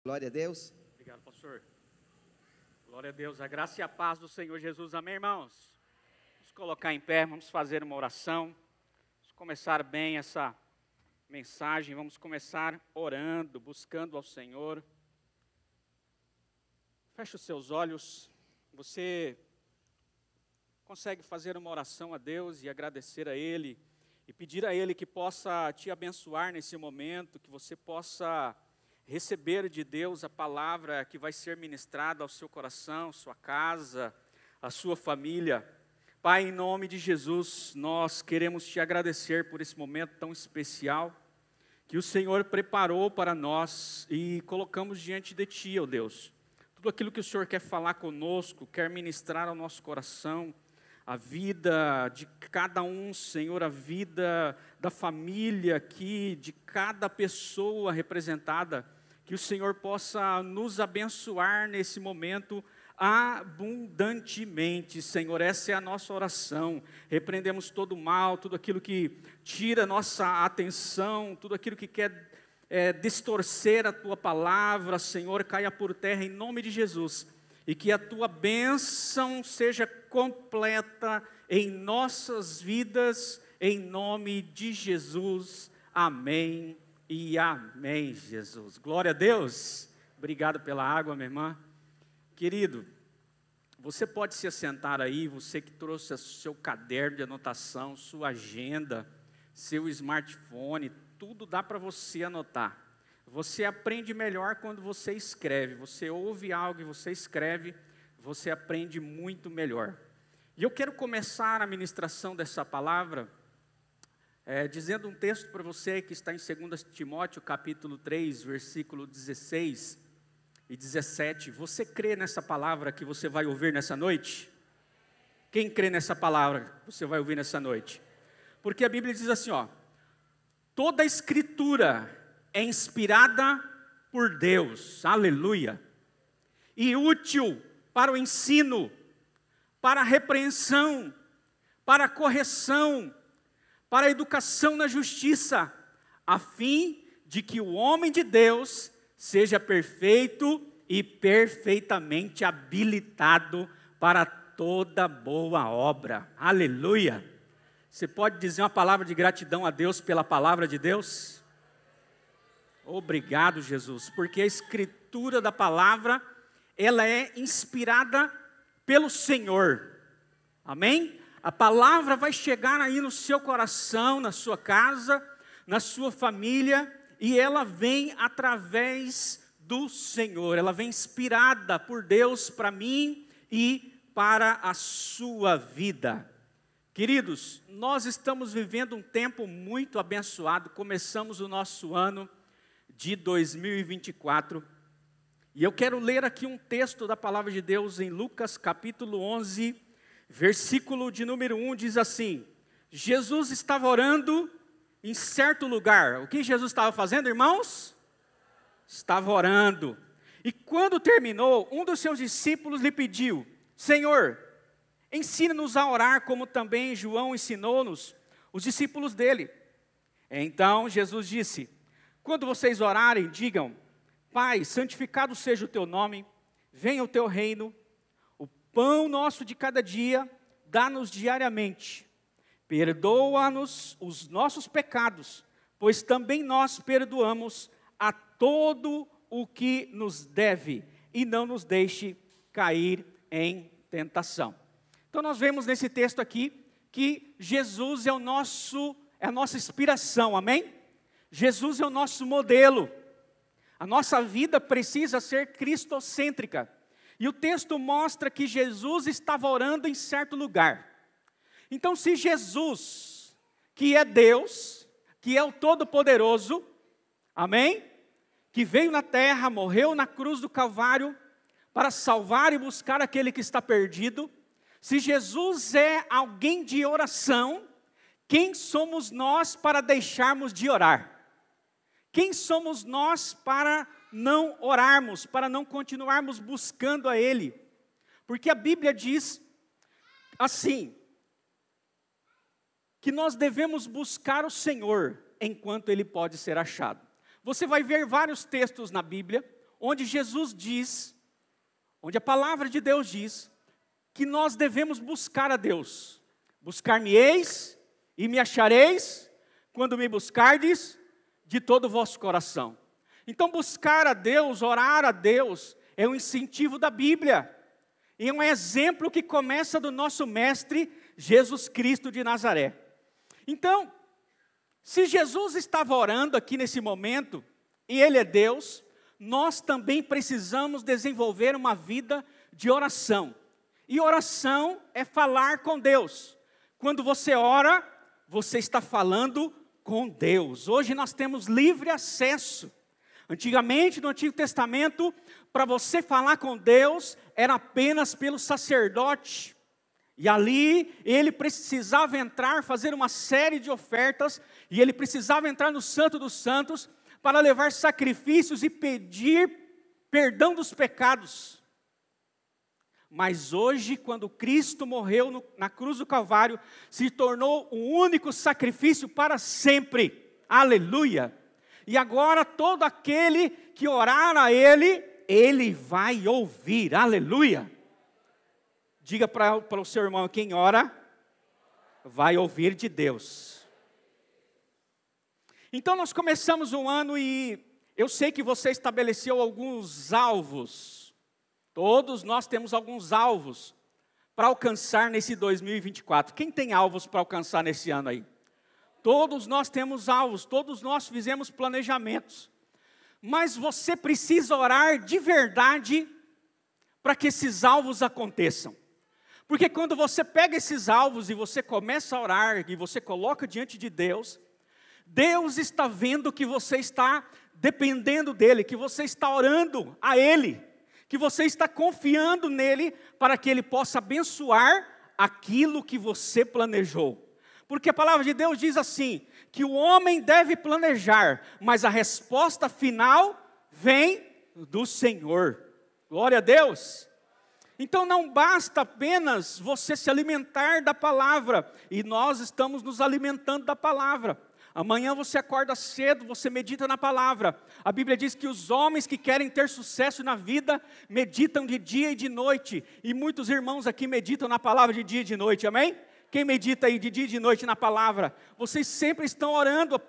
Glória a Deus. Obrigado, pastor. Glória a Deus. A graça e a paz do Senhor Jesus. Amém, irmãos? Vamos colocar em pé, vamos fazer uma oração. Vamos começar bem essa mensagem. Vamos começar orando, buscando ao Senhor. Feche os seus olhos. Você consegue fazer uma oração a Deus e agradecer a Ele e pedir a Ele que possa te abençoar nesse momento, que você possa receber de Deus a palavra que vai ser ministrada ao seu coração, sua casa, a sua família. Pai, em nome de Jesus, nós queremos te agradecer por esse momento tão especial que o Senhor preparou para nós e colocamos diante de Ti, ó Deus. Tudo aquilo que o Senhor quer falar conosco, quer ministrar ao nosso coração, a vida de cada um, Senhor, a vida da família aqui, de cada pessoa representada, que o Senhor possa nos abençoar nesse momento abundantemente, Senhor. Essa é a nossa oração. Repreendemos todo o mal, tudo aquilo que tira nossa atenção, tudo aquilo que quer distorcer a Tua palavra, Senhor, caia por terra em nome de Jesus. E que a Tua bênção seja completa em nossas vidas, em nome de Jesus. Amém. E amém, Jesus. Glória a Deus. Obrigado pela água, minha irmã. Querido, você pode se assentar aí, você que trouxe seu caderno de anotação, sua agenda, seu smartphone, tudo dá para você anotar. Você aprende melhor quando você escreve. Você ouve algo e você escreve, você aprende muito melhor. E eu quero começar a ministração dessa palavra dizendo um texto para você que está em 2 Timóteo, capítulo 3, versículo 16 e 17. Você crê nessa palavra que você vai ouvir nessa noite? Quem crê nessa palavra que você vai ouvir nessa noite? Porque a Bíblia diz assim, toda a Escritura é inspirada por Deus, aleluia, e útil para o ensino, para a repreensão, para a correção, para a educação na justiça, a fim de que o homem de Deus seja perfeito e perfeitamente habilitado para toda boa obra. Aleluia! Você pode dizer uma palavra de gratidão a Deus pela palavra de Deus? Obrigado, Jesus, porque a escritura da palavra, ela é inspirada pelo Senhor. Amém? A palavra vai chegar aí no seu coração, na sua casa, na sua família, e ela vem através do Senhor. Ela vem inspirada por Deus para mim e para a sua vida. Queridos, nós estamos vivendo um tempo muito abençoado. Começamos o nosso ano de 2024. E eu quero ler aqui um texto da palavra de Deus em Lucas capítulo 11, versículo de número 1, diz assim: Jesus estava orando em certo lugar. O que Jesus estava fazendo, irmãos? Estava orando. E quando terminou, um dos seus discípulos lhe pediu: Senhor, ensina-nos a orar como também João ensinou-nos, os discípulos dele. Então Jesus disse: quando vocês orarem, digam: Pai, santificado seja o teu nome, venha o teu reino, o pão nosso de cada dia, dá-nos diariamente. Perdoa-nos os nossos pecados, pois também nós perdoamos a todo o que nos deve, e não nos deixe cair em tentação. Então nós vemos nesse texto aqui que Jesus é a nossa inspiração, amém? Jesus é o nosso modelo. A nossa vida precisa ser cristocêntrica. E o texto mostra que Jesus estava orando em certo lugar. Então, se Jesus, que é Deus, que é o Todo-Poderoso, amém? Que veio na terra, morreu na cruz do Calvário, para salvar e buscar aquele que está perdido. Se Jesus é alguém de oração, quem somos nós para deixarmos de orar? Quem somos nós para não orarmos, para não continuarmos buscando a Ele? Porque a Bíblia diz assim, que nós devemos buscar o Senhor enquanto Ele pode ser achado. Você vai ver vários textos na Bíblia, onde Jesus diz, onde a palavra de Deus diz, que nós devemos buscar a Deus. Buscar-me-eis e me achareis, quando me buscardes de todo o vosso coração. Então buscar a Deus, orar a Deus, é um incentivo da Bíblia. E é um exemplo que começa do nosso mestre, Jesus Cristo de Nazaré. Então, se Jesus estava orando aqui nesse momento, e Ele é Deus, nós também precisamos desenvolver uma vida de oração. E oração é falar com Deus. Quando você ora, você está falando com Deus. Hoje nós temos livre acesso. Antigamente, no Antigo Testamento, para você falar com Deus, era apenas pelo sacerdote. E ali, ele precisava entrar, fazer uma série de ofertas, e ele precisava entrar no Santo dos Santos, para levar sacrifícios e pedir perdão dos pecados. Mas hoje, quando Cristo morreu na cruz do Calvário, se tornou o único sacrifício para sempre. Aleluia! E agora todo aquele que orar a Ele, Ele vai ouvir. Aleluia! Diga para o seu irmão, quem ora, vai ouvir de Deus. Então nós começamos um ano e eu sei que você estabeleceu alguns alvos. Todos nós temos alguns alvos para alcançar nesse 2024. Quem tem alvos para alcançar nesse ano aí? Todos nós temos alvos, todos nós fizemos planejamentos. Mas você precisa orar de verdade para que esses alvos aconteçam. Porque quando você pega esses alvos e você começa a orar, e você coloca diante de Deus, Deus está vendo que você está dependendo dEle, que você está orando a Ele, que você está confiando nele para que Ele possa abençoar aquilo que você planejou. Porque a palavra de Deus diz assim, que o homem deve planejar, mas a resposta final vem do Senhor. Glória a Deus! Então não basta apenas você se alimentar da palavra, e nós estamos nos alimentando da palavra. Amanhã você acorda cedo, você medita na palavra. A Bíblia diz que os homens que querem ter sucesso na vida, meditam de dia e de noite. E muitos irmãos aqui meditam na palavra de dia e de noite, amém? Quem medita aí de dia e de noite na palavra? Vocês sempre estão orando,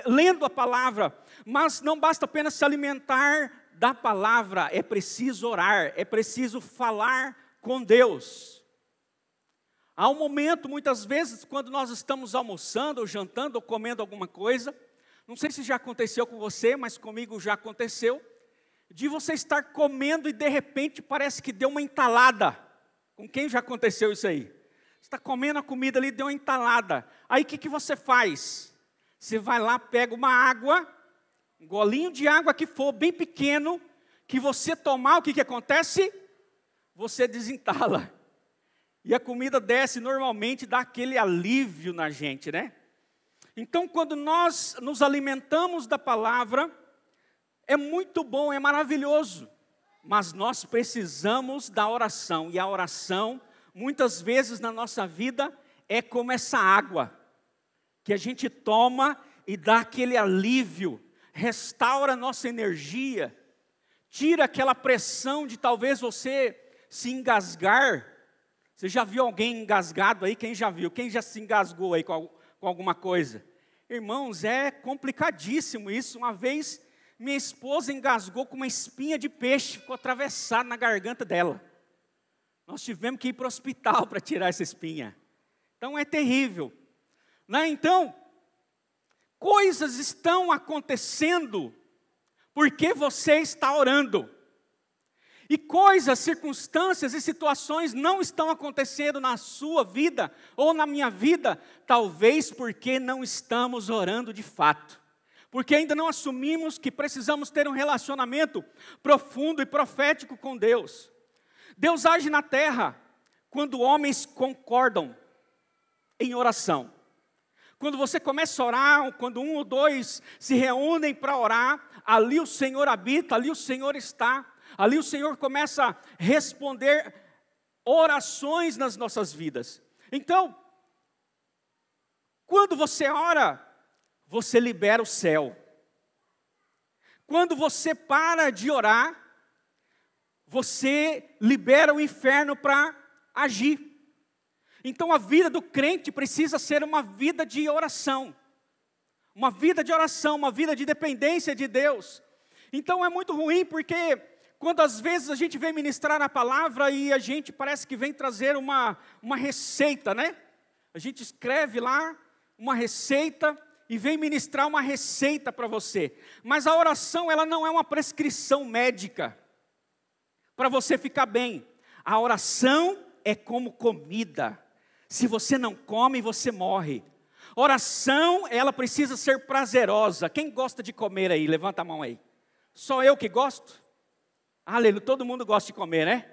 lendo a palavra. Mas não basta apenas se alimentar da palavra, é preciso orar, é preciso falar com Deus. Há um momento, muitas vezes, quando nós estamos almoçando, ou jantando, ou comendo alguma coisa, não sei se já aconteceu com você, mas comigo já aconteceu, de você estar comendo e de repente parece que deu uma entalada. Com quem já aconteceu isso aí? Você está comendo a comida ali, deu uma entalada. Aí o que você faz? Você vai lá, pega uma água, um golinho de água que for bem pequeno, que você tomar, o que acontece? Você desentala. E a comida desce normalmente, dá aquele alívio na gente, né? Então, quando nós nos alimentamos da palavra, é muito bom, é maravilhoso. Mas nós precisamos da oração. E a oração, muitas vezes na nossa vida, é como essa água, que a gente toma e dá aquele alívio, restaura a nossa energia, tira aquela pressão de talvez você se engasgar. Você já viu alguém engasgado aí? Quem já viu? Quem já se engasgou aí com alguma coisa? Irmãos, é complicadíssimo isso. Uma vez, minha esposa engasgou com uma espinha de peixe, ficou atravessada na garganta dela. Nós tivemos que ir para o hospital para tirar essa espinha. Então, é terrível. Né? Então, coisas estão acontecendo porque você está orando. E coisas, circunstâncias e situações não estão acontecendo na sua vida ou na minha vida, talvez porque não estamos orando de fato. Porque ainda não assumimos que precisamos ter um relacionamento profundo e profético com Deus. Deus age na terra quando homens concordam em oração. Quando você começa a orar, quando um ou dois se reúnem para orar, ali o Senhor habita, ali o Senhor está. Ali o Senhor começa a responder orações nas nossas vidas. Então, quando você ora, você libera o céu. Quando você para de orar, você libera o inferno para agir. Então a vida do crente precisa ser uma vida de oração. Uma vida de oração, uma vida de dependência de Deus. Então é muito ruim porque quando às vezes a gente vem ministrar a palavra e a gente parece que vem trazer uma receita, né? A gente escreve lá uma receita e vem ministrar uma receita para você. Mas a oração, ela não é uma prescrição médica para você ficar bem. A oração é como comida. Se você não come, você morre. Oração, ela precisa ser prazerosa. Quem gosta de comer aí? Levanta a mão aí. Só eu que gosto? Aleluia, todo mundo gosta de comer, né?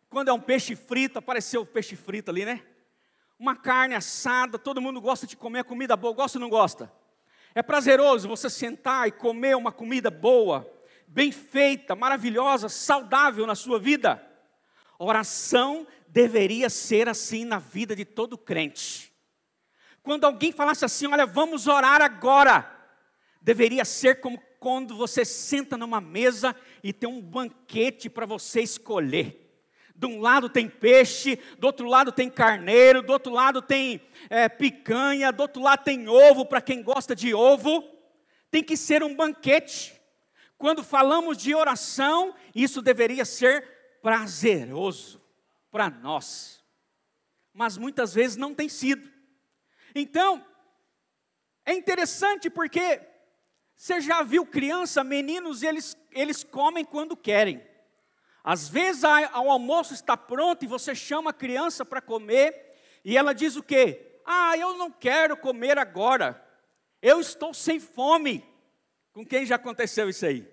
Quando é um peixe frito, apareceu o peixe frito ali, né? Uma carne assada, todo mundo gosta de comer comida boa, gosta ou não gosta? É prazeroso você sentar e comer uma comida boa, bem feita, maravilhosa, saudável na sua vida. Oração deveria ser assim na vida de todo crente. Quando alguém falasse assim, olha, vamos orar agora, deveria ser como quando você senta numa mesa e tem um banquete para você escolher. De um lado tem peixe, do outro lado tem carneiro, do outro lado tem picanha, do outro lado tem ovo, para quem gosta de ovo. Tem que ser um banquete. Quando falamos de oração, isso deveria ser prazeroso para nós. Mas muitas vezes não tem sido. Então, é interessante porque você já viu criança, meninos, eles comem quando querem. Às vezes o almoço está pronto e você chama a criança para comer e ela diz o quê? Ah, eu não quero comer agora, eu estou sem fome. Com quem já aconteceu isso aí?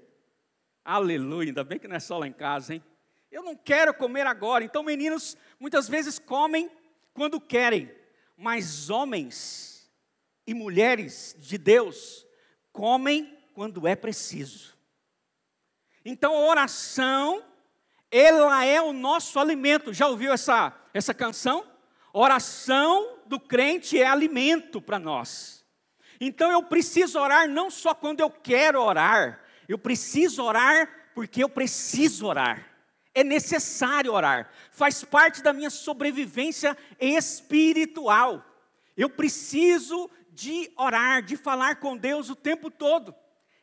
Aleluia, ainda bem que não é só lá em casa, hein? Eu não quero comer agora. Então meninos muitas vezes comem quando querem, mas homens e mulheres de Deus comem quando é preciso. Então a oração, ela é o nosso alimento. Já ouviu essa canção? Oração do crente é alimento para nós. Então eu preciso orar não só quando eu quero orar. Eu preciso orar porque eu preciso orar. É necessário orar. Faz parte da minha sobrevivência espiritual. Eu preciso de orar, de falar com Deus o tempo todo.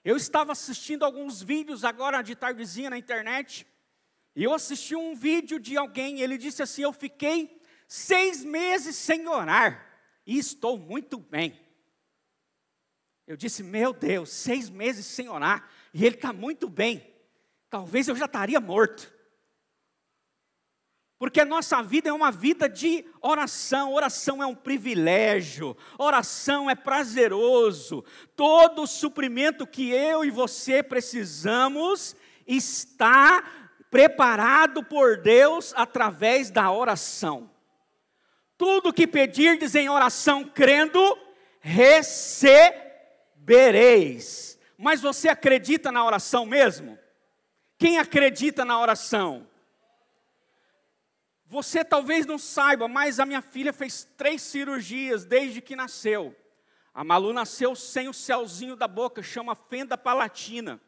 Eu estava assistindo alguns vídeos agora de tardezinha na internet. E eu assisti um vídeo de alguém, ele disse assim, eu fiquei 6 meses sem orar, e estou muito bem. Eu disse, meu Deus, 6 meses sem orar, e ele está muito bem. Talvez eu já estaria morto. Porque a nossa vida é uma vida de oração. Oração é um privilégio, oração é prazeroso. Todo o suprimento que eu e você precisamos está preparado por Deus através da oração. Tudo que pedirdes em oração crendo, recebereis. Mas você acredita na oração mesmo? Quem acredita na oração? Você talvez não saiba, mas a minha filha fez 3 cirurgias desde que nasceu. A Malu nasceu sem o céuzinho da boca, chama fenda palatina.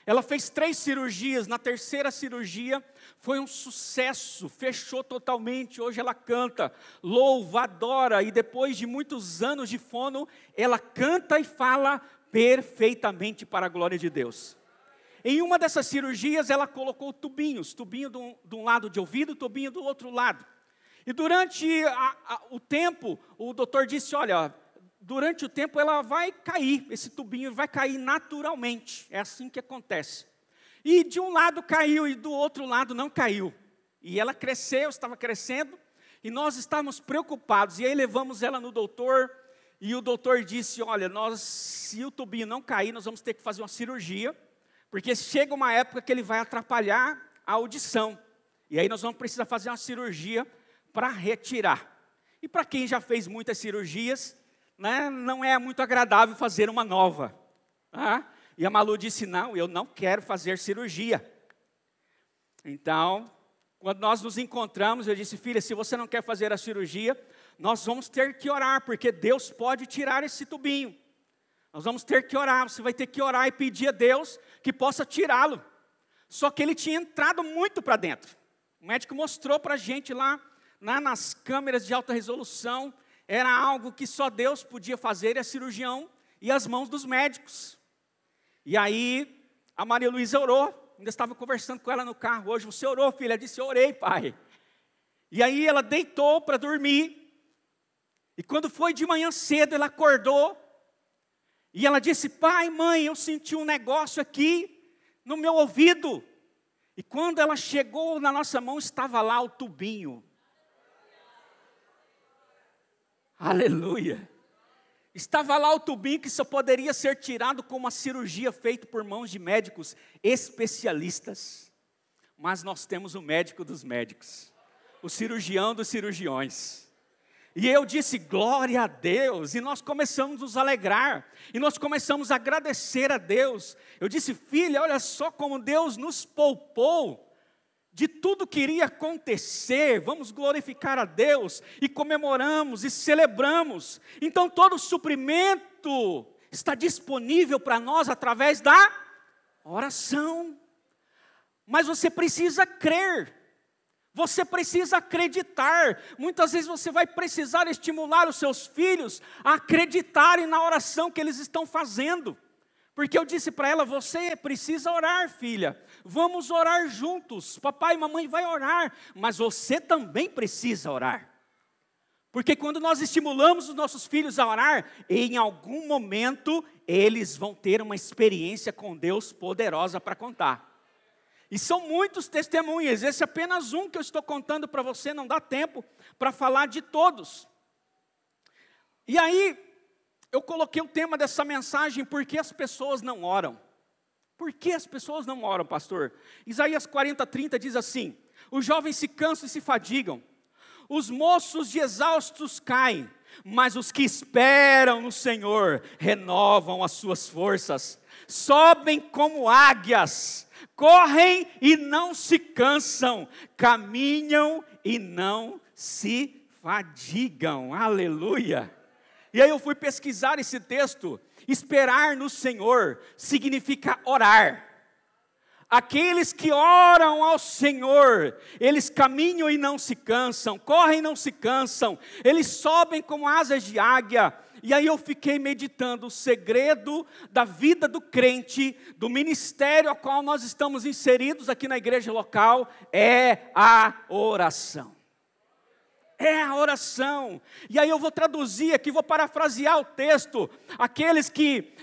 Ela fez 3 cirurgias, na 3ª cirurgia foi um sucesso, fechou totalmente, hoje ela canta, louva, adora, e depois de muitos anos de fono, ela canta e fala perfeitamente para a glória de Deus. Em uma dessas cirurgias, ela colocou tubinho de um lado de ouvido, tubinho do outro lado. E durante o tempo, o doutor disse, olha, durante o tempo ela vai cair, esse tubinho vai cair naturalmente, é assim que acontece. E de um lado caiu e do outro lado não caiu. E ela cresceu, estava crescendo, e nós estávamos preocupados. E aí levamos ela no doutor, e o doutor disse, olha, se o tubinho não cair, nós vamos ter que fazer uma cirurgia, porque chega uma época que ele vai atrapalhar a audição. E aí nós vamos precisar fazer uma cirurgia para retirar. E para quem já fez muitas cirurgias, né, não é muito agradável fazer uma nova. Tá? E a Malu disse, não, eu não quero fazer cirurgia. Então, quando nós nos encontramos, eu disse, filha, se você não quer fazer a cirurgia, nós vamos ter que orar, porque Deus pode tirar esse tubinho. Nós vamos ter que orar, você vai ter que orar e pedir a Deus que possa tirá-lo. Só que ele tinha entrado muito para dentro. O médico mostrou para a gente lá nas câmeras de alta resolução, era algo que só Deus podia fazer, e a cirurgião e as mãos dos médicos. E aí, a Maria Luísa orou, ainda estava conversando com ela no carro hoje. Você orou, filha? Ela disse, orei, pai. E aí ela deitou para dormir, e quando foi de manhã cedo, ela acordou, e ela disse, pai, mãe, eu senti um negócio aqui no meu ouvido. E quando ela chegou na nossa mão, estava lá o tubinho. Aleluia. Estava lá o tubinho que só poderia ser tirado com uma cirurgia feita por mãos de médicos especialistas. Mas nós temos o médico dos médicos, o cirurgião dos cirurgiões. E eu disse, glória a Deus, e nós começamos a nos alegrar, e nós começamos a agradecer a Deus. Eu disse, filha, olha só como Deus nos poupou de tudo que iria acontecer. Vamos glorificar a Deus, e comemoramos, e celebramos. Então todo o suprimento está disponível para nós através da oração. Mas você precisa crer. Você precisa acreditar. Muitas vezes você vai precisar estimular os seus filhos a acreditarem na oração que eles estão fazendo. Porque eu disse para ela, você precisa orar, filha. Vamos orar juntos. Papai e mamãe vai orar, mas você também precisa orar. Porque quando nós estimulamos os nossos filhos a orar, em algum momento eles vão ter uma experiência com Deus poderosa para contar. E são muitos testemunhos, esse é apenas um que eu estou contando para você, não dá tempo para falar de todos. E aí, eu coloquei o tema dessa mensagem, por que as pessoas não oram? Por que as pessoas não oram, pastor? Isaías 40:30 diz assim, os jovens se cansam e se fadigam, os moços de exaustos caem, mas os que esperam no Senhor renovam as suas forças, sobem como águias, correm e não se cansam, caminham e não se fadigam. Aleluia! E aí eu fui pesquisar esse texto. Esperar no Senhor significa orar. Aqueles que oram ao Senhor, eles caminham e não se cansam, correm e não se cansam, eles sobem como asas de águia. E aí eu fiquei meditando, o segredo da vida do crente, do ministério ao qual nós estamos inseridos aqui na igreja local, é a oração. É a oração. E aí eu vou traduzir aqui, vou parafrasear o texto. Aqueles que,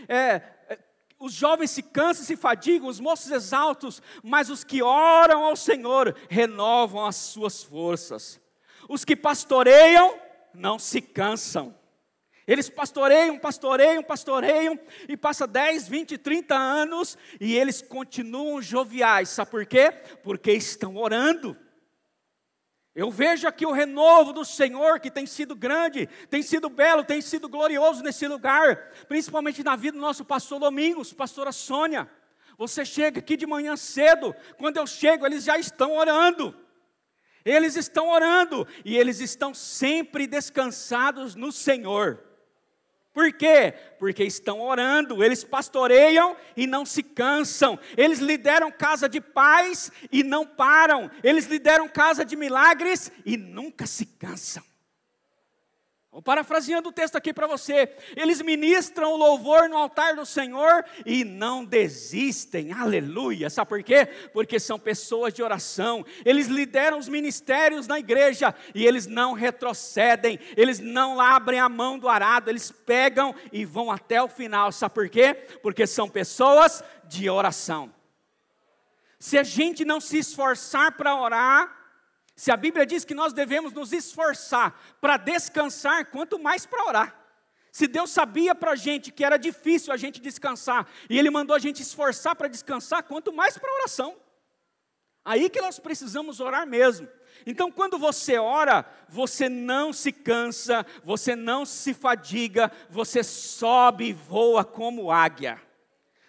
os jovens se cansam e se fadigam, os moços exaltos, mas os que oram ao Senhor renovam as suas forças. Os que pastoreiam não se cansam. Eles pastoreiam, e passa 10, 20, 30 anos, e eles continuam joviais. Sabe por quê? Porque estão orando. Eu vejo aqui o renovo do Senhor, que tem sido grande, tem sido belo, tem sido glorioso nesse lugar, principalmente na vida do nosso pastor Domingos, pastora Sônia. Você chega aqui de manhã cedo, quando eu chego, eles já estão orando. Eles estão orando, e eles estão sempre descansados no Senhor. Por quê? Porque estão orando, eles pastoreiam e não se cansam, eles lideram casa de paz e não param, eles lideram casa de milagres e nunca se cansam. Vou parafraseando o texto aqui para você, eles ministram o louvor no altar do Senhor e não desistem, aleluia, sabe por quê? Porque são pessoas de oração, eles lideram os ministérios na igreja e eles não retrocedem, eles não abrem a mão do arado, eles pegam e vão até o final, sabe por quê? Porque são pessoas de oração. Se a gente não se esforçar para orar, se a Bíblia diz que nós devemos nos esforçar para descansar, quanto mais para orar. Se Deus sabia para a gente que era difícil a gente descansar, e Ele mandou a gente esforçar para descansar, quanto mais para oração. Aí que nós precisamos orar mesmo. Então quando você ora, você não se cansa, você não se fadiga, você sobe e voa como águia.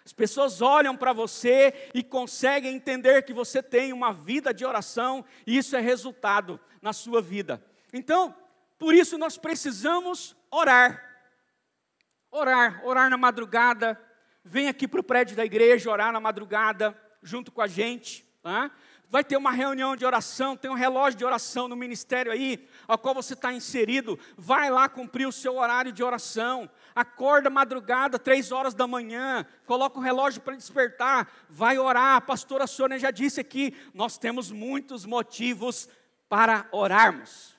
As pessoas olham para você e conseguem entender que você tem uma vida de oração, e isso é resultado na sua vida. Então, por isso nós precisamos orar. Orar na madrugada. Vem aqui para o prédio da igreja orar na madrugada, junto com a gente. Tá? Vai ter uma reunião de oração, tem um relógio de oração no ministério aí, ao qual você está inserido. Vai lá cumprir o seu horário de oração. Acorda madrugada, 3 horas da manhã, coloca o relógio para despertar, vai orar. A pastora Sônia já disse aqui, nós temos muitos motivos para orarmos.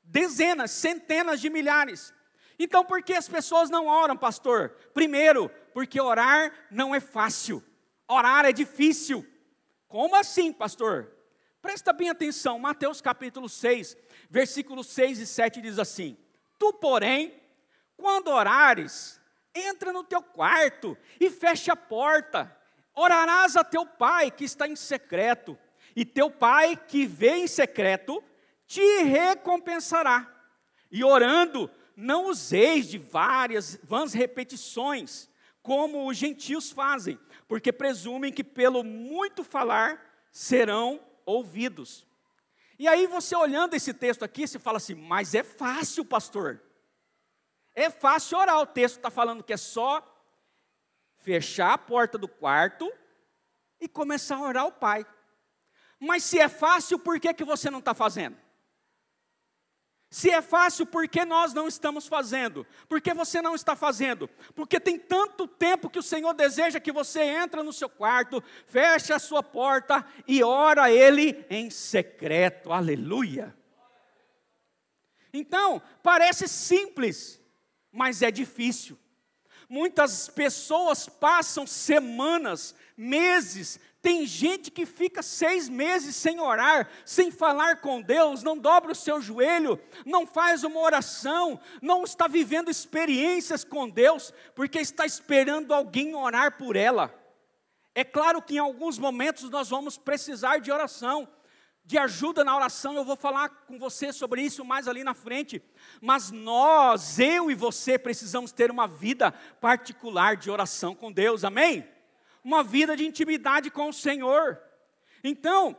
Dezenas, centenas de milhares. Então por que as pessoas não oram, pastor? Primeiro, porque orar não é fácil. Orar é difícil. Como assim, pastor? Presta bem atenção, Mateus capítulo 6, versículos 6 e 7 diz assim: Tu, porém, quando orares, entra no teu quarto e fecha a porta. Orarás a teu pai que está em secreto, e teu pai que vê em secreto te recompensará. E orando, não useis de várias vãs repetições, como os gentios fazem, porque presumem que pelo muito falar serão ouvidos. E aí você olhando esse texto aqui, você fala assim, mas é fácil, pastor. É fácil orar, o texto está falando que é só fechar a porta do quarto e começar a orar ao Pai. Mas se é fácil, por que você não está fazendo? Se é fácil, por que nós não estamos fazendo? Por que você não está fazendo? Porque tem tanto tempo que o Senhor deseja que você entre no seu quarto, feche a sua porta e ora a Ele em secreto. Aleluia! Então, parece simples, mas é difícil. Muitas pessoas passam semanas, meses. Tem gente que fica 6 meses sem orar, sem falar com Deus, não dobra o seu joelho, não faz uma oração, não está vivendo experiências com Deus, porque está esperando alguém orar por ela. É claro que em alguns momentos nós vamos precisar de oração, de ajuda na oração. Eu vou falar com você sobre isso mais ali na frente. Mas nós, eu e você, precisamos ter uma vida particular de oração com Deus, amém? Uma vida de intimidade com o Senhor. Então,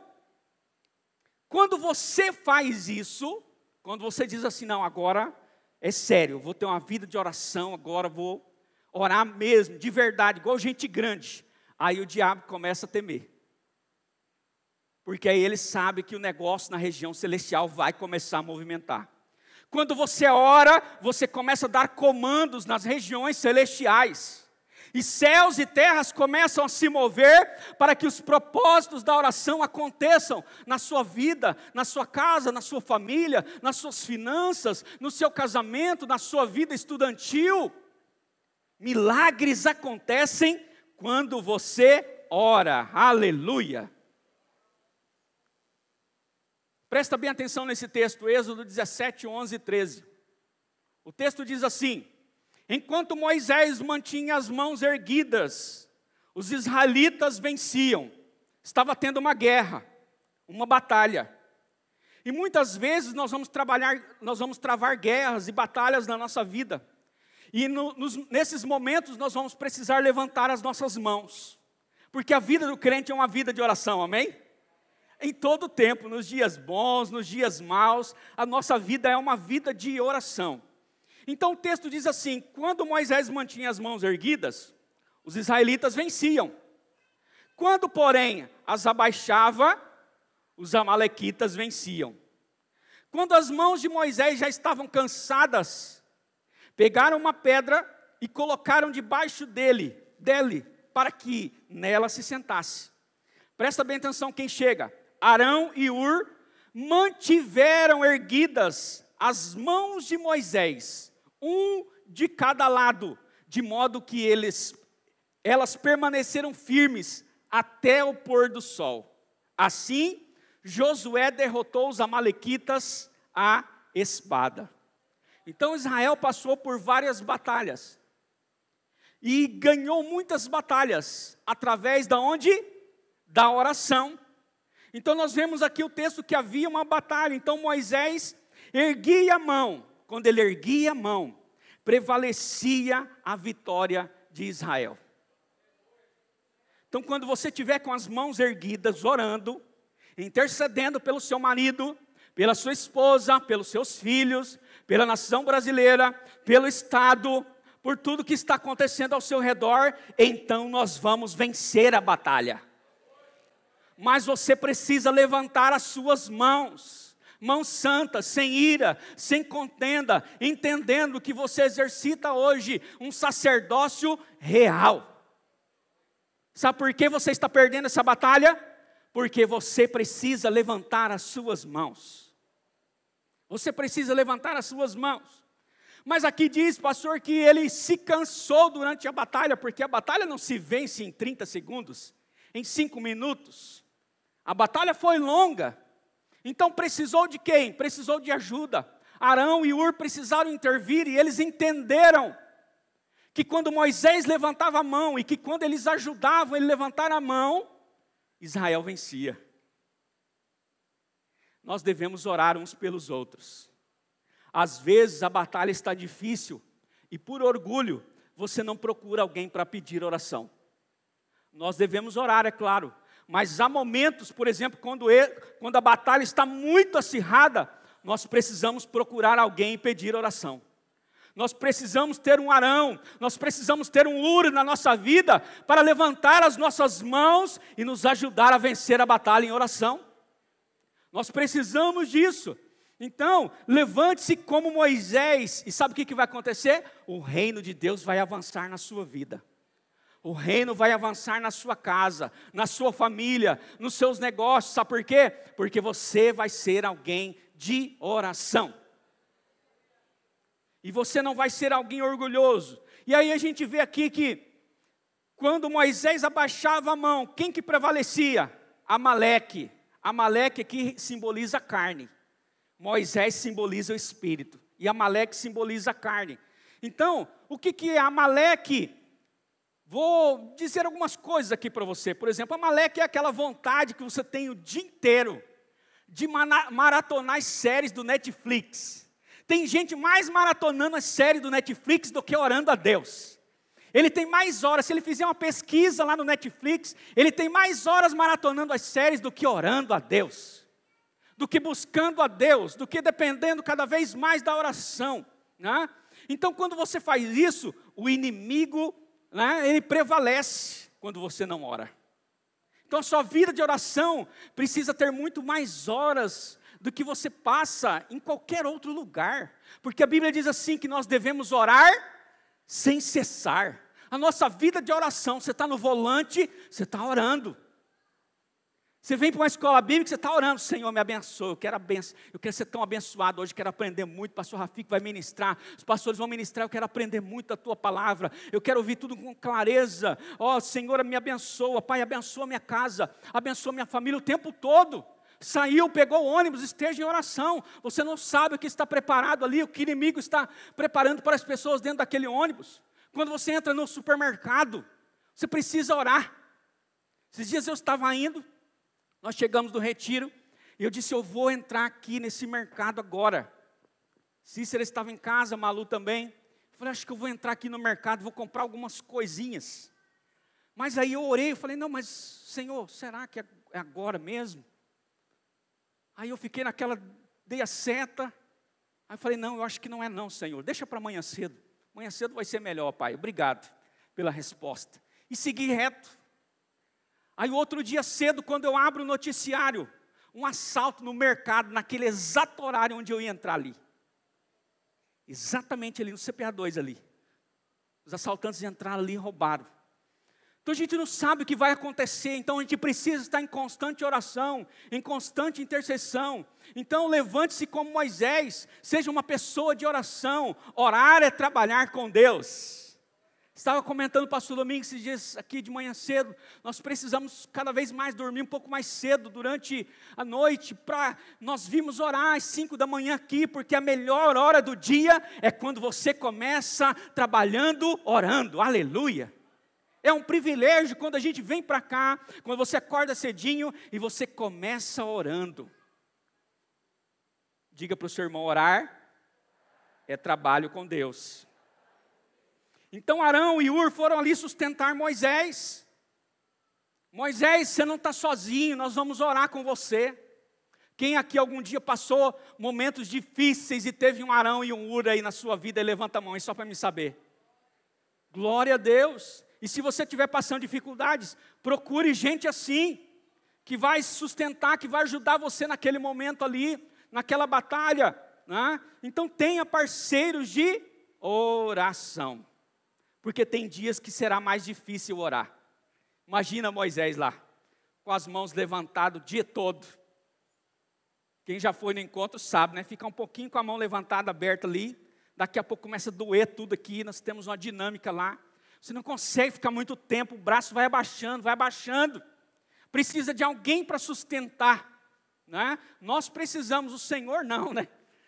quando você faz isso, quando você diz assim, não, agora é sério, eu vou ter uma vida de oração, agora vou orar mesmo, de verdade, igual gente grande. Aí o diabo começa a temer. Porque aí ele sabe que o negócio na região celestial vai começar a movimentar. Quando você ora, você começa a dar comandos nas regiões celestiais. E céus e terras começam a se mover para que os propósitos da oração aconteçam na sua vida, na sua casa, na sua família, nas suas finanças, no seu casamento, na sua vida estudantil. Milagres acontecem quando você ora. Aleluia! Presta bem atenção nesse texto, Êxodo 17, 11 e 13. O texto diz assim: Enquanto Moisés mantinha as mãos erguidas, os israelitas venciam. Estava tendo uma guerra, uma batalha. E muitas vezes nós vamos travar guerras e batalhas na nossa vida. E nesses momentos nós vamos precisar levantar as nossas mãos. Porque a vida do crente é uma vida de oração, amém? Em todo o tempo, nos dias bons, nos dias maus, a nossa vida é uma vida de oração. Então o texto diz assim: quando Moisés mantinha as mãos erguidas, os israelitas venciam. Quando, porém, as abaixava, os amalequitas venciam. Quando as mãos de Moisés já estavam cansadas, pegaram uma pedra e colocaram debaixo dele, para que nela se sentasse. Presta bem atenção quem chega. Arão e Hur mantiveram erguidas as mãos de Moisés, um de cada lado, de modo que elas permaneceram firmes até o pôr do sol. Assim, Josué derrotou os amalequitas à espada. Então Israel passou por várias batalhas e ganhou muitas batalhas através da onde? Da oração. Então nós vemos aqui o texto que havia uma batalha. Então Moisés erguia a mão. Quando ele erguia a mão, prevalecia a vitória de Israel. Então quando você estiver com as mãos erguidas, orando, intercedendo pelo seu marido, pela sua esposa, pelos seus filhos, pela nação brasileira, pelo Estado, por tudo que está acontecendo ao seu redor, então nós vamos vencer a batalha. Mas você precisa levantar as suas mãos, mãos santas, sem ira, sem contenda, entendendo que você exercita hoje um sacerdócio real. Sabe por que você está perdendo essa batalha? Porque você precisa levantar as suas mãos. Você precisa levantar as suas mãos. Mas aqui diz, pastor, que ele se cansou durante a batalha, porque a batalha não se vence em 30 segundos, em 5 minutos. A batalha foi longa. Então precisou de quem? Precisou de ajuda. Arão e Hur precisaram intervir e eles entenderam que quando Moisés levantava a mão e que quando eles ajudavam ele levantar a mão, Israel vencia. Nós devemos orar uns pelos outros. Às vezes a batalha está difícil e por orgulho você não procura alguém para pedir oração. Nós devemos orar, é claro, mas há momentos, por exemplo, quando a batalha está muito acirrada, nós precisamos procurar alguém e pedir oração. Nós precisamos ter um Arão, nós precisamos ter um Hur na nossa vida para levantar as nossas mãos e nos ajudar a vencer a batalha em oração. Nós precisamos disso. Então, levante-se como Moisés, e sabe o que vai acontecer? O reino de Deus vai avançar na sua vida. O reino vai avançar na sua casa, na sua família, nos seus negócios. Sabe por quê? Porque você vai ser alguém de oração. E você não vai ser alguém orgulhoso. E aí a gente vê aqui que, quando Moisés abaixava a mão, quem que prevalecia? Amaleque. Amaleque aqui simboliza a carne. Moisés simboliza o espírito. E Amaleque simboliza a carne. Então, o que é Amaleque? Vou dizer algumas coisas aqui para você. Por exemplo, Amaleque é aquela vontade que você tem o dia inteiro de maratonar as séries do Netflix. Tem gente mais maratonando as séries do Netflix do que orando a Deus. Ele tem mais horas, se ele fizer uma pesquisa lá no Netflix, ele tem mais horas maratonando as séries do que orando a Deus. Do que buscando a Deus, do que dependendo cada vez mais da oração. Né? Então, quando você faz isso, o inimigo, né, ele prevalece quando você não ora. Então, a sua vida de oração precisa ter muito mais horas do que você passa em qualquer outro lugar. Porque a Bíblia diz assim, que nós devemos orar sem cessar. A nossa vida de oração, você está no volante, você está orando. Você vem para uma escola bíblica, você está orando, Senhor, me abençoe, eu quero ser tão abençoado hoje, quero aprender muito, o pastor Rafik vai ministrar, os pastores vão ministrar, eu quero aprender muito a tua palavra, eu quero ouvir tudo com clareza, Senhor, me abençoa, Pai, abençoa minha casa, abençoa minha família o tempo todo. Saiu, pegou o ônibus, esteja em oração. Você não sabe o que está preparado ali, o que o inimigo está preparando para as pessoas dentro daquele ônibus. Quando você entra no supermercado, você precisa orar. Esses dias eu estava indo, nós chegamos do retiro, e eu disse, eu vou entrar aqui nesse mercado agora. Cícera estava em casa, Malu também. Eu falei, acho que eu vou entrar aqui no mercado, vou comprar algumas coisinhas. Mas aí eu orei, eu falei, não, mas Senhor, será que é agora mesmo? Aí eu fiquei naquela, dei a seta, aí eu falei, não, eu acho que não é não, Senhor, deixa para amanhã cedo. Amanhã cedo vai ser melhor, Pai, obrigado pela resposta. E segui reto. Aí outro dia cedo, quando eu abro o noticiário, um assalto no mercado, naquele exato horário onde eu ia entrar ali. Exatamente ali, no CPA2 ali. Os assaltantes entraram ali e roubaram. Então a gente não sabe o que vai acontecer, então a gente precisa estar em constante oração, em constante intercessão. Então levante-se como Moisés, seja uma pessoa de oração. Orar é trabalhar com Deus. Estava comentando o pastor Domingos esses dias aqui de manhã cedo, nós precisamos cada vez mais dormir um pouco mais cedo durante a noite, para nós virmos orar às 5 da manhã aqui, porque a melhor hora do dia é quando você começa trabalhando, orando, aleluia. É um privilégio quando a gente vem para cá, quando você acorda cedinho e você começa orando. Diga para o seu irmão, orar é trabalho com Deus. Então Arão e Hur foram ali sustentar Moisés. Moisés, você não está sozinho, nós vamos orar com você. Quem aqui algum dia passou momentos difíceis e teve um Arão e um Hur aí na sua vida, levanta a mão aí só para me saber. Glória a Deus. E se você estiver passando dificuldades, procure gente assim, que vai sustentar, que vai ajudar você naquele momento ali, naquela batalha, né? Então tenha parceiros de oração, porque tem dias que será mais difícil orar. Imagina Moisés lá, com as mãos levantadas o dia todo. Quem já foi no encontro sabe, né? Fica um pouquinho com a mão levantada, aberta ali, daqui a pouco começa a doer tudo aqui, nós temos uma dinâmica lá. Você não consegue ficar muito tempo, o braço vai abaixando, vai abaixando. Precisa de alguém para sustentar, né? Nós precisamos, o Senhor não, né?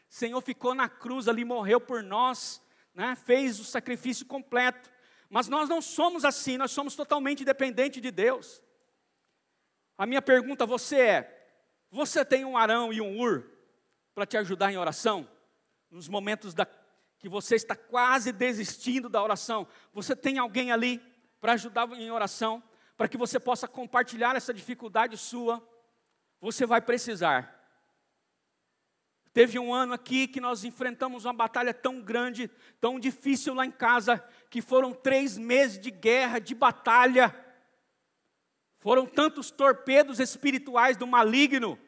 O Senhor ficou na cruz ali, morreu por nós, né? Fez o sacrifício completo. Mas nós não somos assim, nós somos totalmente dependentes de Deus. A minha pergunta a você é, você tem um Arão e um Hur para te ajudar em oração? Nos momentos que você está quase desistindo da oração, você tem alguém ali para ajudar em oração, para que você possa compartilhar essa dificuldade sua? Você vai precisar. Teve um ano aqui que nós enfrentamos uma batalha tão grande, tão difícil lá em casa, que foram 3 meses de guerra, de batalha. Foram tantos torpedos espirituais do maligno,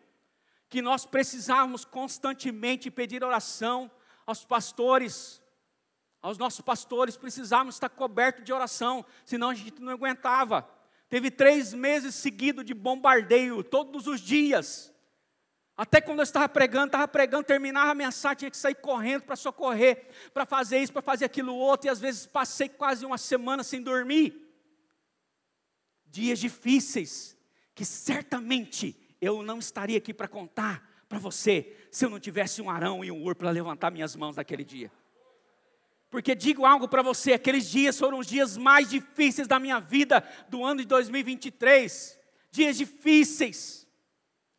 que nós precisávamos constantemente pedir oração aos pastores, aos nossos pastores, precisávamos estar cobertos de oração, senão a gente não aguentava. Teve 3 meses seguidos de bombardeio, todos os dias. Até quando eu estava pregando, terminava a mensagem, tinha que sair correndo para socorrer, para fazer isso, para fazer aquilo outro, e às vezes passei quase uma semana sem dormir. Dias difíceis, que certamente eu não estaria aqui para contar para você, se eu não tivesse um Arão e um Hur para levantar minhas mãos naquele dia. Porque digo algo para você, aqueles dias foram os dias mais difíceis da minha vida, do ano de 2023, dias difíceis.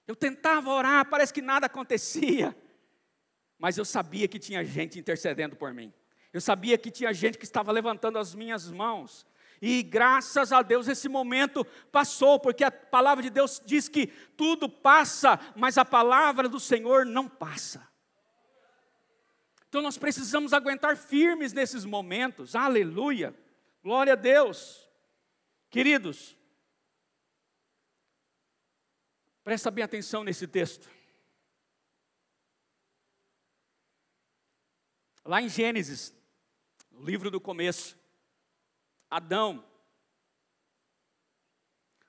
Eu tentava orar, parece que nada acontecia, mas eu sabia que tinha gente intercedendo por mim. Eu sabia que tinha gente que estava levantando as minhas mãos. E graças a Deus esse momento passou, porque a palavra de Deus diz que tudo passa, mas a palavra do Senhor não passa. Então nós precisamos aguentar firmes nesses momentos, aleluia, glória a Deus. Queridos, presta bem atenção nesse texto. Lá em Gênesis, o livro do começo, Adão,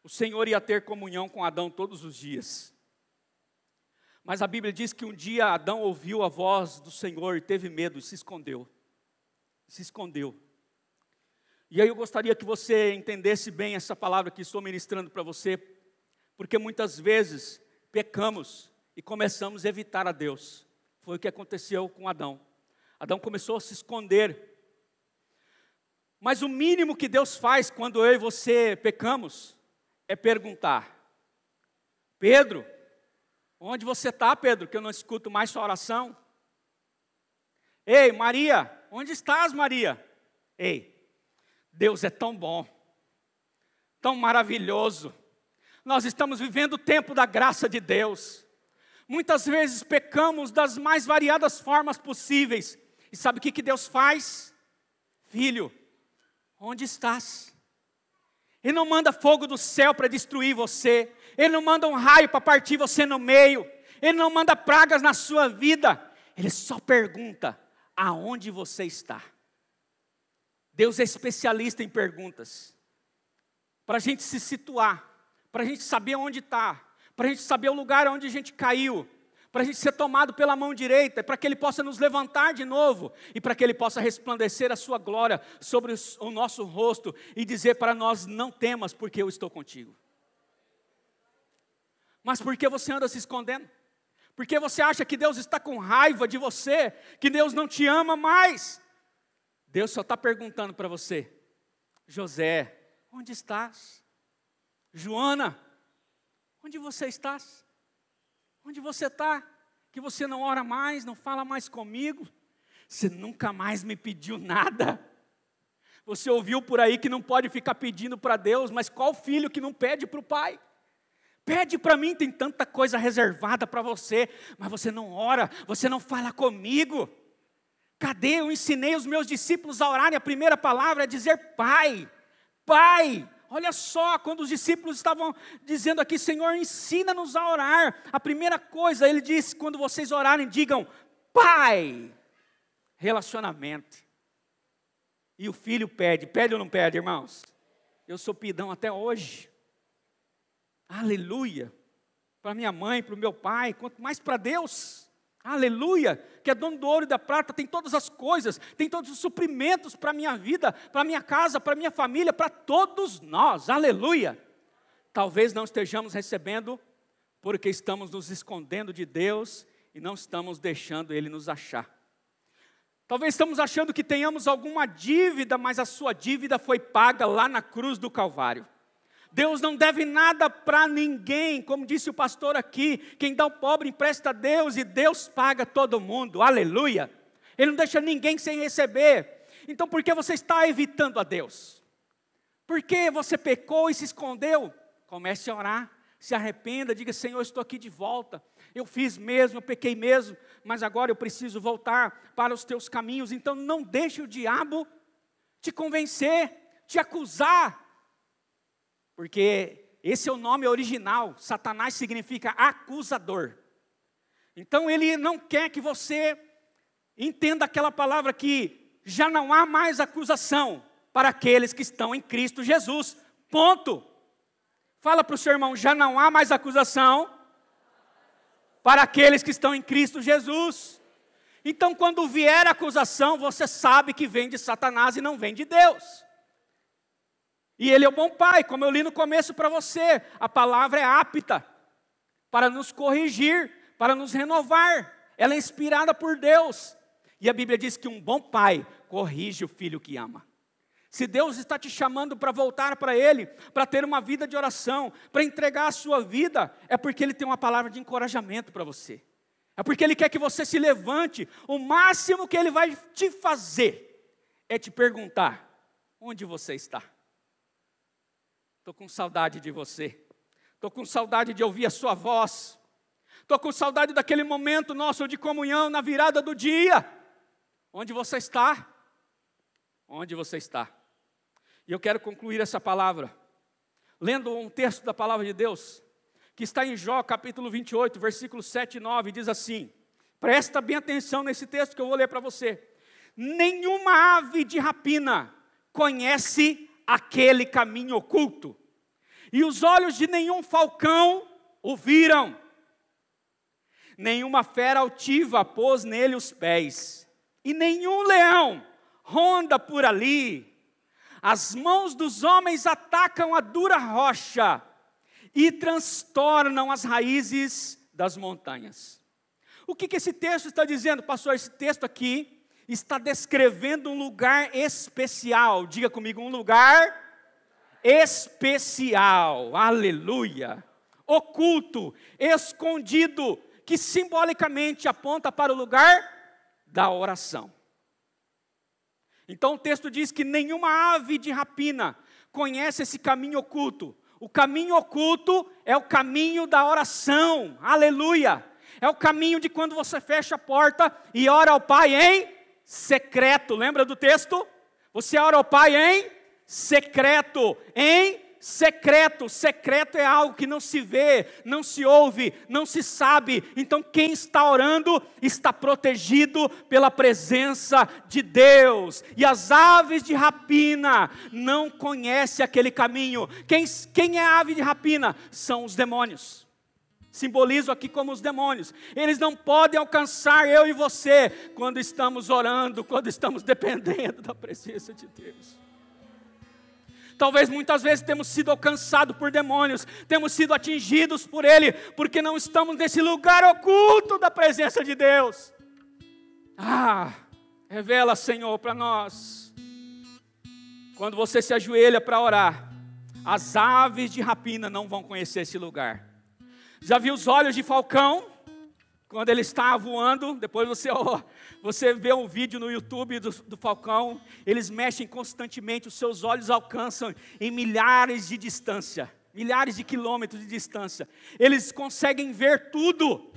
o Senhor ia ter comunhão com Adão todos os dias. Mas a Bíblia diz que um dia Adão ouviu a voz do Senhor e teve medo e se escondeu. Se escondeu. E aí eu gostaria que você entendesse bem essa palavra que estou ministrando para você, porque muitas vezes pecamos e começamos a evitar a Deus. Foi o que aconteceu com Adão. Adão começou a se esconder. Mas o mínimo que Deus faz quando eu e você pecamos é perguntar: Pedro, onde você está, Pedro, que eu não escuto mais sua oração? Ei, Maria, onde estás, Maria? Ei, Deus é tão bom, tão maravilhoso. Nós estamos vivendo o tempo da graça de Deus. Muitas vezes pecamos das mais variadas formas possíveis. E sabe o que Deus faz? Filho, onde estás? Ele não manda fogo do céu para destruir você. Ele não manda um raio para partir você no meio. Ele não manda pragas na sua vida. Ele só pergunta: aonde você está? Deus é especialista em perguntas. Para a gente se situar, para a gente saber onde está, para a gente saber o lugar onde a gente caiu, para a gente ser tomado pela mão direita, para que Ele possa nos levantar de novo, e para que Ele possa resplandecer a sua glória sobre o nosso rosto, e dizer para nós: não temas, porque eu estou contigo. Mas por que você anda se escondendo? Porque você acha que Deus está com raiva de você, que Deus não te ama mais? Deus só está perguntando para você: José, onde estás? Joana, onde você estás? Onde você está? Que você não ora mais, não fala mais comigo? Você nunca mais me pediu nada. Você ouviu por aí que não pode ficar pedindo para Deus, mas qual filho que não pede para o pai? Pede para mim, tem tanta coisa reservada para você, mas você não ora, você não fala comigo. Cadê? Eu ensinei os meus discípulos a orarem. A primeira palavra é dizer Pai. Pai. Olha só, quando os discípulos estavam dizendo aqui, Senhor, ensina-nos a orar. A primeira coisa, ele disse, quando vocês orarem, digam Pai. Relacionamento. E o filho pede ou não pede, irmãos? Eu sou pidão até hoje. Aleluia. Para minha mãe, para o meu pai, quanto mais para Deus. Aleluia. Que é dono do ouro e da prata, tem todas as coisas, tem todos os suprimentos para a minha vida, para a minha casa, para a minha família, para todos nós. Aleluia. Talvez não estejamos recebendo porque estamos nos escondendo de Deus e não estamos deixando Ele nos achar. Talvez estamos achando que tenhamos alguma dívida, mas a sua dívida foi paga lá na cruz do Calvário. Deus não deve nada para ninguém, como disse o pastor aqui, quem dá ao pobre empresta a Deus e Deus paga todo mundo, aleluia. Ele não deixa ninguém sem receber. Então por que você está evitando a Deus? Por que você pecou e se escondeu? Comece a orar, se arrependa, diga, Senhor, eu estou aqui de volta. Eu fiz mesmo, eu pequei mesmo, mas agora eu preciso voltar para os teus caminhos. Então não deixe o diabo te convencer, te acusar. Porque esse é o nome original, Satanás significa acusador. Então ele não quer que você entenda aquela palavra que já não há mais acusação para aqueles que estão em Cristo Jesus. Ponto. Fala para o seu irmão, já não há mais acusação para aqueles que estão em Cristo Jesus. Então quando vier a acusação, você sabe que vem de Satanás e não vem de Deus. E Ele é o bom Pai, como eu li no começo para você. A palavra é apta para nos corrigir, para nos renovar. Ela é inspirada por Deus. E a Bíblia diz que um bom pai corrige o filho que ama. Se Deus está te chamando para voltar para Ele, para ter uma vida de oração, para entregar a sua vida, é porque Ele tem uma palavra de encorajamento para você. É porque Ele quer que você se levante. O máximo que Ele vai te fazer é te perguntar, onde você está? Estou com saudade de você. Estou com saudade de ouvir a sua voz. Estou com saudade daquele momento nosso de comunhão na virada do dia. Onde você está? Onde você está? E eu quero concluir essa palavra, lendo um texto da palavra de Deus, que está em Jó, capítulo 28, versículos 7 e 9, diz assim, presta bem atenção nesse texto que eu vou ler para você. Nenhuma ave de rapina conhece aquele caminho oculto, e os olhos de nenhum falcão o viram. Nenhuma fera altiva pôs nele os pés, e nenhum leão ronda por ali. As mãos dos homens atacam a dura rocha, e transtornam as raízes das montanhas. O que esse texto está dizendo, pastor? Esse texto aqui está descrevendo um lugar especial. Diga comigo, um lugar especial. Aleluia. Oculto, escondido, que simbolicamente aponta para o lugar da oração. Então o texto diz que nenhuma ave de rapina conhece esse caminho oculto. O caminho oculto é o caminho da oração. Aleluia. É o caminho de quando você fecha a porta e ora ao Pai em secreto. Lembra do texto? Você ora ao Pai em secreto. Em secreto. Secreto é algo que não se vê, não se ouve, não se sabe. Então quem está orando está protegido pela presença de Deus. E as aves de rapina não conhecem aquele caminho. Quem é a ave de rapina? São os demônios. Simbolizo aqui como os demônios. Eles não podem alcançar eu e você quando estamos orando, quando estamos dependendo da presença de Deus. Talvez muitas vezes temos sido alcançados por demônios, temos sido atingidos por Ele, porque não estamos nesse lugar oculto da presença de Deus. Revela, Senhor, para nós. Quando você se ajoelha para orar, as aves de rapina não vão conhecer esse lugar. Já viu os olhos de falcão? Quando ele está voando, depois você vê um vídeo no YouTube do falcão, eles mexem constantemente, os seus olhos alcançam em milhares de distância, milhares de quilômetros de distância. Eles conseguem ver tudo,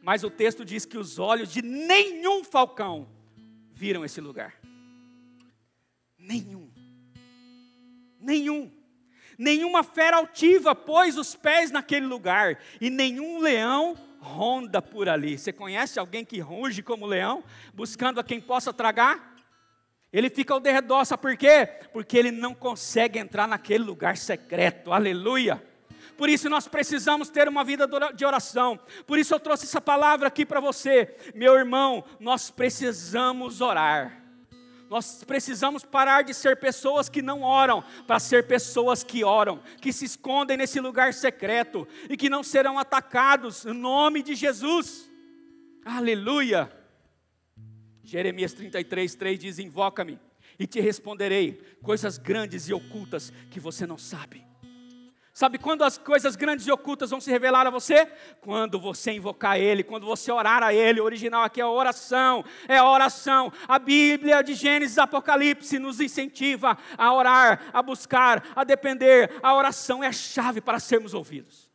mas o texto diz que os olhos de nenhum falcão viram esse lugar? Nenhum. Nenhuma fera altiva pôs os pés naquele lugar, e nenhum leão ronda por ali. Você conhece alguém que ruge como leão, buscando a quem possa tragar? Ele fica ao derredor, sabe por quê? Porque ele não consegue entrar naquele lugar secreto, aleluia. Por isso nós precisamos ter uma vida de oração. Por isso eu trouxe essa palavra aqui para você. Meu irmão, nós precisamos orar. Nós precisamos parar de ser pessoas que não oram, para ser pessoas que oram, que se escondem nesse lugar secreto, e que não serão atacados, em nome de Jesus, aleluia. Jeremias 33:3 diz: invoca-me, e te responderei, coisas grandes e ocultas, que você não sabe. Sabe quando as coisas grandes e ocultas vão se revelar a você? Quando você invocar Ele, quando você orar a Ele. O original aqui é a oração, A Bíblia de Gênesis e Apocalipse nos incentiva a orar, a buscar, a depender. A oração é a chave para sermos ouvidos.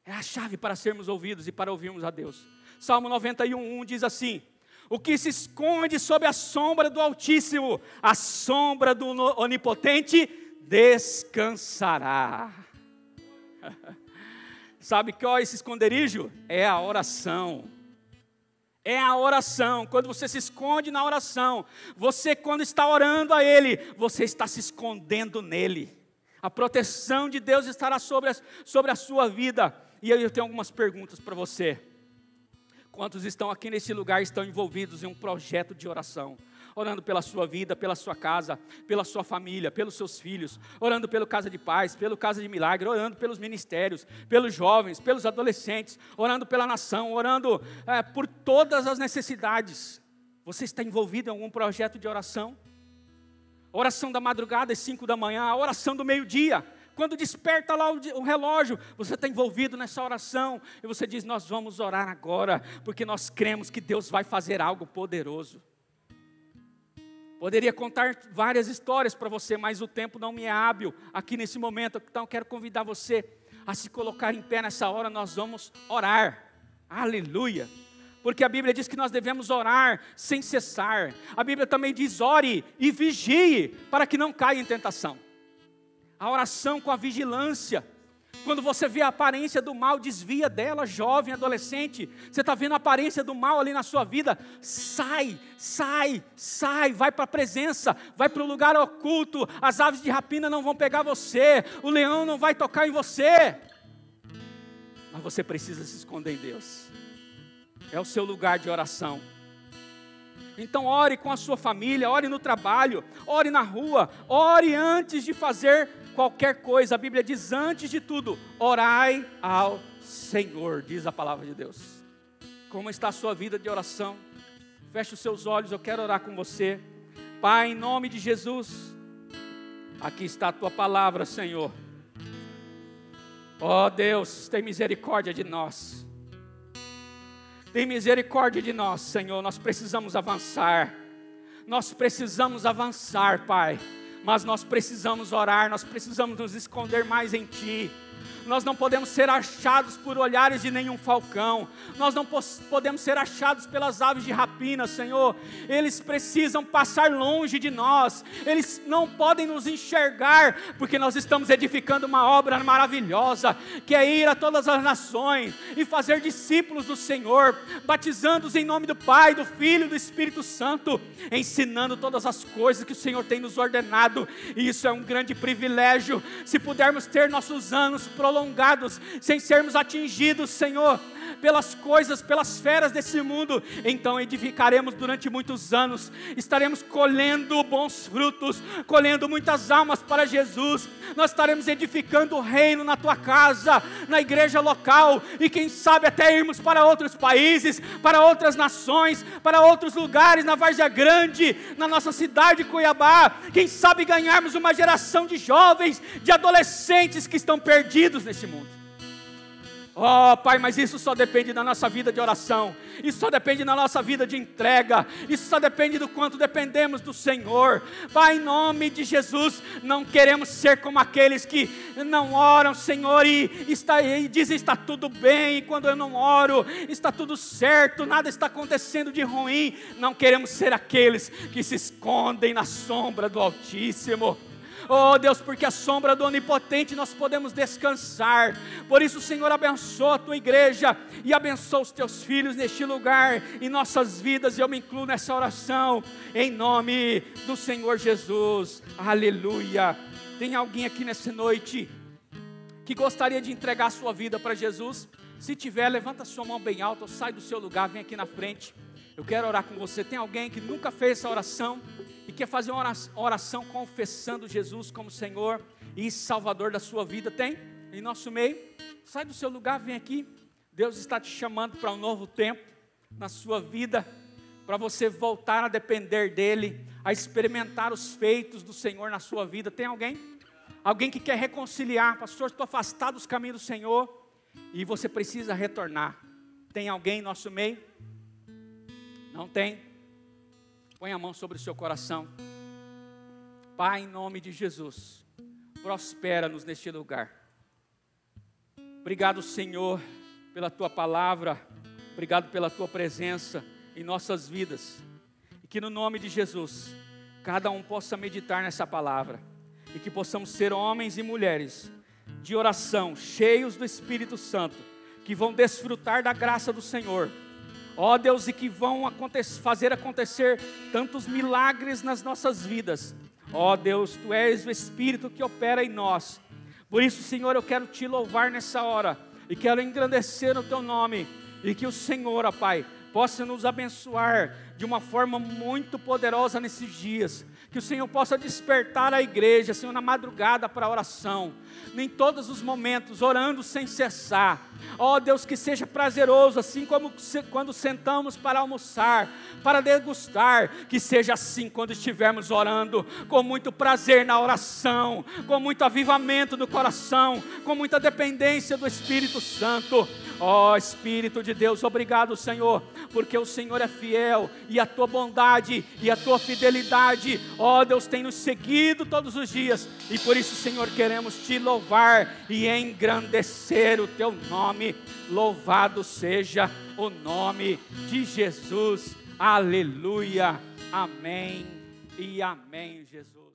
É a chave para sermos ouvidos e para ouvirmos a Deus. Salmo 91:1 diz assim: o que se esconde sob a sombra do Altíssimo, a sombra do Onipotente, descansará. Sabe qual é esse esconderijo? É a oração. É a oração. Quando você se esconde na oração, você, quando está orando a Ele, você está se escondendo nele. A proteção de Deus estará sobre a sua vida. E aí eu tenho algumas perguntas para você. Quantos estão aqui nesse lugar, estão envolvidos em um projeto de oração? Orando pela sua vida, pela sua casa, pela sua família, pelos seus filhos, orando pelo Casa de Paz, pelo Casa de Milagre, orando pelos ministérios, pelos jovens, pelos adolescentes, orando pela nação, orando por todas as necessidades. Você está envolvido em algum projeto de oração? A oração da madrugada às 5 da manhã, a oração do meio-dia, quando desperta lá o relógio, você está envolvido nessa oração, e você diz: nós vamos orar agora, porque nós cremos que Deus vai fazer algo poderoso. Poderia contar várias histórias para você, mas o tempo não me é hábil aqui nesse momento. Então eu quero convidar você a se colocar em pé nessa hora. Nós vamos orar, aleluia, porque a Bíblia diz que nós devemos orar sem cessar. A Bíblia também diz: ore e vigie, para que não caia em tentação. A oração com a vigilância. Quando você vê a aparência do mal, desvia dela, jovem, adolescente. Você está vendo a aparência do mal ali na sua vida? Sai, vai para a presença, vai para o lugar oculto. As aves de rapina não vão pegar você, o leão não vai tocar em você. Mas você precisa se esconder em Deus. É o seu lugar de oração. Então ore com a sua família, ore no trabalho, ore na rua, ore antes de fazer qualquer coisa. A Bíblia diz: antes de tudo, orai ao Senhor, diz a palavra de Deus. Como está a sua vida de oração? Feche os seus olhos, eu quero orar com você. Pai, em nome de Jesus, aqui está a tua palavra, Senhor. Ó Deus, tem misericórdia de nós. Tem misericórdia de nós, Senhor. Nós precisamos avançar. Nós precisamos avançar, Pai. Mas nós precisamos orar, nós precisamos nos esconder mais em Ti. Nós não podemos ser achados por olhares de nenhum falcão. Nós não podemos ser achados pelas aves de rapina, Senhor. Eles precisam passar longe de nós. Eles não podem nos enxergar, porque nós estamos edificando uma obra maravilhosa, que é ir a todas as nações e fazer discípulos do Senhor, batizando-os em nome do Pai, do Filho e do Espírito Santo, ensinando todas as coisas que o Senhor tem nos ordenado. E isso é um grande privilégio. Se pudermos ter nossos anos prolongados, sem sermos atingidos, Senhor, pelas coisas, pelas feras desse mundo, então edificaremos durante muitos anos, estaremos colhendo bons frutos, colhendo muitas almas para Jesus. Nós estaremos edificando o reino na tua casa, na igreja local, e quem sabe até irmos para outros países, para outras nações, para outros lugares, na Várzea Grande, na nossa cidade Cuiabá. Quem sabe ganharmos uma geração de jovens, de adolescentes que estão perdidos nesse mundo. Oh, Pai, mas isso só depende da nossa vida de oração, isso só depende da nossa vida de entrega, isso só depende do quanto dependemos do Senhor. Pai, em nome de Jesus, não queremos ser como aqueles que não oram, Senhor, e dizem está tudo bem, e quando eu não oro, está tudo certo, nada está acontecendo de ruim. Não queremos ser aqueles que se escondem na sombra do Altíssimo. Oh Deus, porque a sombra do Onipotente nós podemos descansar. Por isso, Senhor, abençoa a tua igreja e abençoa os teus filhos neste lugar, em nossas vidas, e eu me incluo nessa oração, em nome do Senhor Jesus. Aleluia. Tem alguém aqui nessa noite que gostaria de entregar a sua vida para Jesus? Se tiver, levanta a sua mão bem alta, ou sai do seu lugar, vem aqui na frente. Eu quero orar com você. Tem alguém que nunca fez essa oração e quer fazer uma oração confessando Jesus como Senhor e Salvador da sua vida? Tem? Em nosso meio? Sai do seu lugar, vem aqui. Deus está te chamando para um novo tempo na sua vida, para você voltar a depender dEle, a experimentar os feitos do Senhor na sua vida. Tem alguém? Alguém que quer reconciliar? Pastor, estou afastado dos caminhos do Senhor e você precisa retornar. Tem alguém em nosso meio? Não tem? Põe a mão sobre o seu coração. Pai, em nome de Jesus, prospera-nos neste lugar. Obrigado, Senhor, pela Tua palavra. Obrigado pela Tua presença em nossas vidas. E que no nome de Jesus, cada um possa meditar nessa palavra. E que possamos ser homens e mulheres de oração, cheios do Espírito Santo, que vão desfrutar da graça do Senhor. Ó Deus, e que vão fazer acontecer tantos milagres nas nossas vidas. Ó Deus, Tu és o Espírito que opera em nós. Por isso, Senhor, eu quero Te louvar nessa hora, e quero engrandecer o Teu nome, e que o Senhor, ó Pai, possa nos abençoar de uma forma muito poderosa nesses dias. Que o Senhor possa despertar a igreja, Senhor, na madrugada para a oração, em todos os momentos, orando sem cessar. Ó Deus, que seja prazeroso, assim como quando sentamos para almoçar, para degustar, que seja assim quando estivermos orando, com muito prazer na oração, com muito avivamento do coração, com muita dependência do Espírito Santo. Ó Espírito de Deus, obrigado, Senhor, porque o Senhor é fiel, e a Tua bondade e a Tua fidelidade, ó Deus, tem nos seguido todos os dias, e por isso, Senhor, queremos Te louvar e engrandecer o Teu nome. Louvado seja o nome de Jesus. Aleluia. Amém e amém, Jesus.